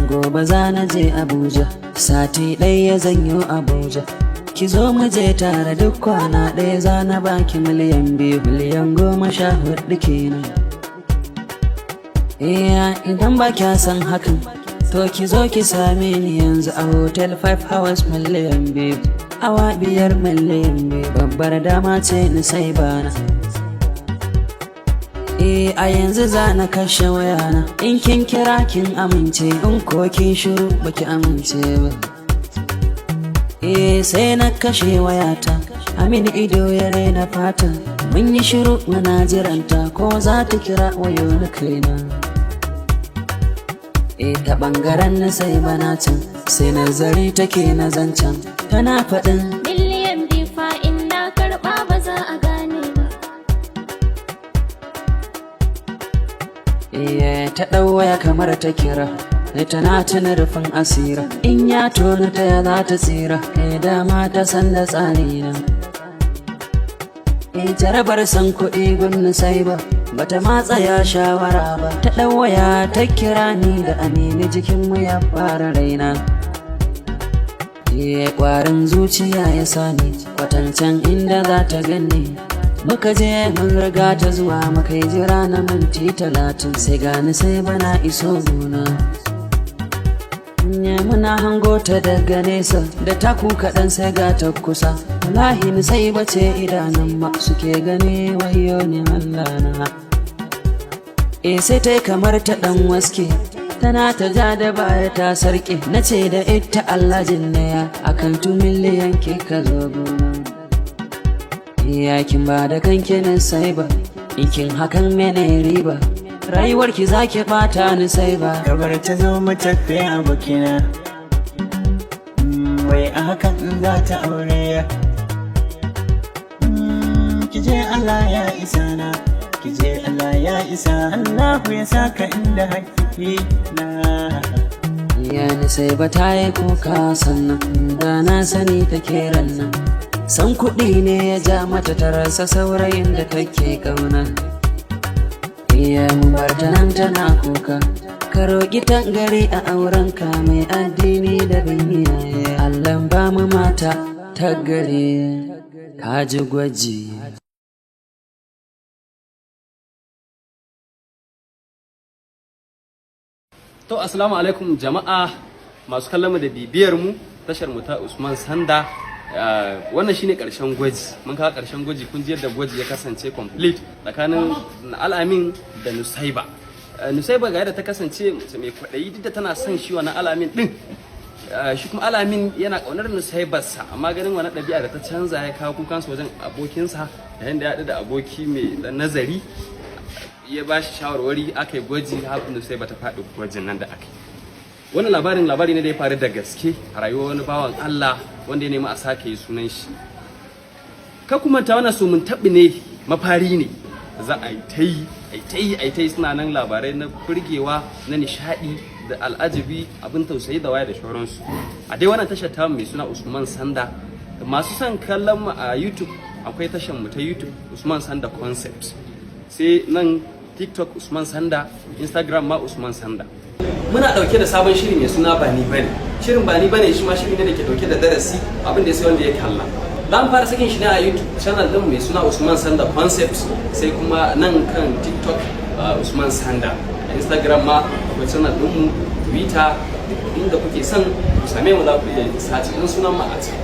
Gobe za na je Abuja, sati ɗaya zan yi Abuja. Ki zo mu je tare duk kwana ɗaya za na baki miliyan 2, miliyan 14 kenan. Idan ba kya san hakan, to ki zo ki same ni yanzu a hotel 5 hours miliyan 2, awa 5 miliyan 2. Babbar dama ce ni sai bana. A yanzu za na kashe wayana, in kin kira kin amince, in ko kin shiru baki amince ba. Sai na kashe wayata, amin ido ya raina fata. Mun yi shiru muna jiranta, ko za ta kira wayo na kaina. Ta ɓangaren na sai bana can, sai nazari take na zancen, tana faɗin miliyan 2 fa in na karɓa ba za a gane ba. Ta ɗau waya kamar ta kira, tana tuna rufin asira, in ya tona ta ya za ta tsira, dama ta san da tsari na. Jarabar san kuɗi gunnu sai ba, bata ma tsaya shawara ba, ta ɗau waya ta kira ni da amini, jikinmu ya fara raina. Ƙwarin zuciya ya sani kwatancen inda za ta gani. Muka je mun riga ta zuwa, muka yi jira na minti 30, sai gani sai bana iso gona. Muna hango ta daga nesa, da taku kaɗan sai ga ta kusa. Wallahi ni sai bace idanun ma suke gani, wayo ni Allah na. Sai ta kamar ta ɗan waske, tana ta ja da baya ta sarƙe. Na ce da ita Allah jinnaya, akan 2 miliyan ke ka zo gona. Kin ba da kanki nan sai ba, ikin hakan mene riba, rayuwarki zaki bata ni sai ba. Kabar ta zo mu tafi abokina, wai a hakan za ta aure. Kije Allah ya isa na, kije Allah ya isa, Allahu ya saka inda haƙiƙi na. Ni sai ba ta yi kuka sannan, da na sani take rannan. San kuɗi ne ya ja mata ta rasa saurayin da take ƙauna. Mu bar ta nan tana kuka, ka roƙi tangare a aurenka mai addini da bin iyaye. Allah ba mu mata ta gare, ka ji gwaji. To assalamu alaikum jama'a masu kallon mu da bibiyar mu tashar mu ta Usman Sanda. Wannan shine karshen gwaji, mun kawo karshen gwaji, kun ji yadda gwaji ya kasance complete tsakanin Al'amin da Nusaiba. Nusaiba ga yadda ta kasance mai kwaɗayi, duk da tana son shi wannan Al'amin din, shi kuma Al'amin yana ƙaunar Nusaibarsa, amma ganin wani ɗabi'a da ta canza ya kawo kukansa wajen abokinsa, yayin da ya haɗu da aboki mai ɗan nazari ya ba shi shawarwari, aka yi gwaji, har Nusaiba ta faɗi gwajin nan da aka yi. Wannan labari ne da ya faru da gaske a rayuwar wani bawan Allah wanda ya nemi a sake yi sunan shi. Ka kuma ta wannan mun taɓi ne, mafari ne, za a yi ta yi suna nan labarai na burgewa, na nishaɗi da al'ajabi, abin tausayi da waya da shauransu. A dai wannan tashar ta mai suna Usman Sanda. Masu son kallon mu a YouTube, akwai tashar mu ta YouTube Usman Sanda Concept, sai nan TikTok Usman Sanda, Instagram ma Usman Sanda. Muna dauke da sabon shiri mai suna Bani Bane. Shirin Bani Bane shi ma shiri ne da ke dauke da darasi, abin da sai wanda ya kalla. Za mu fara sakin shi ne a YouTube channel din mai suna Usman Sanda Concept, sai kuma nan kan TikTok Usman Sanda. Instagram ma akwai channel din mu, Twitter, inda kuke son ku same mu za ku iya search din sunan mu a can.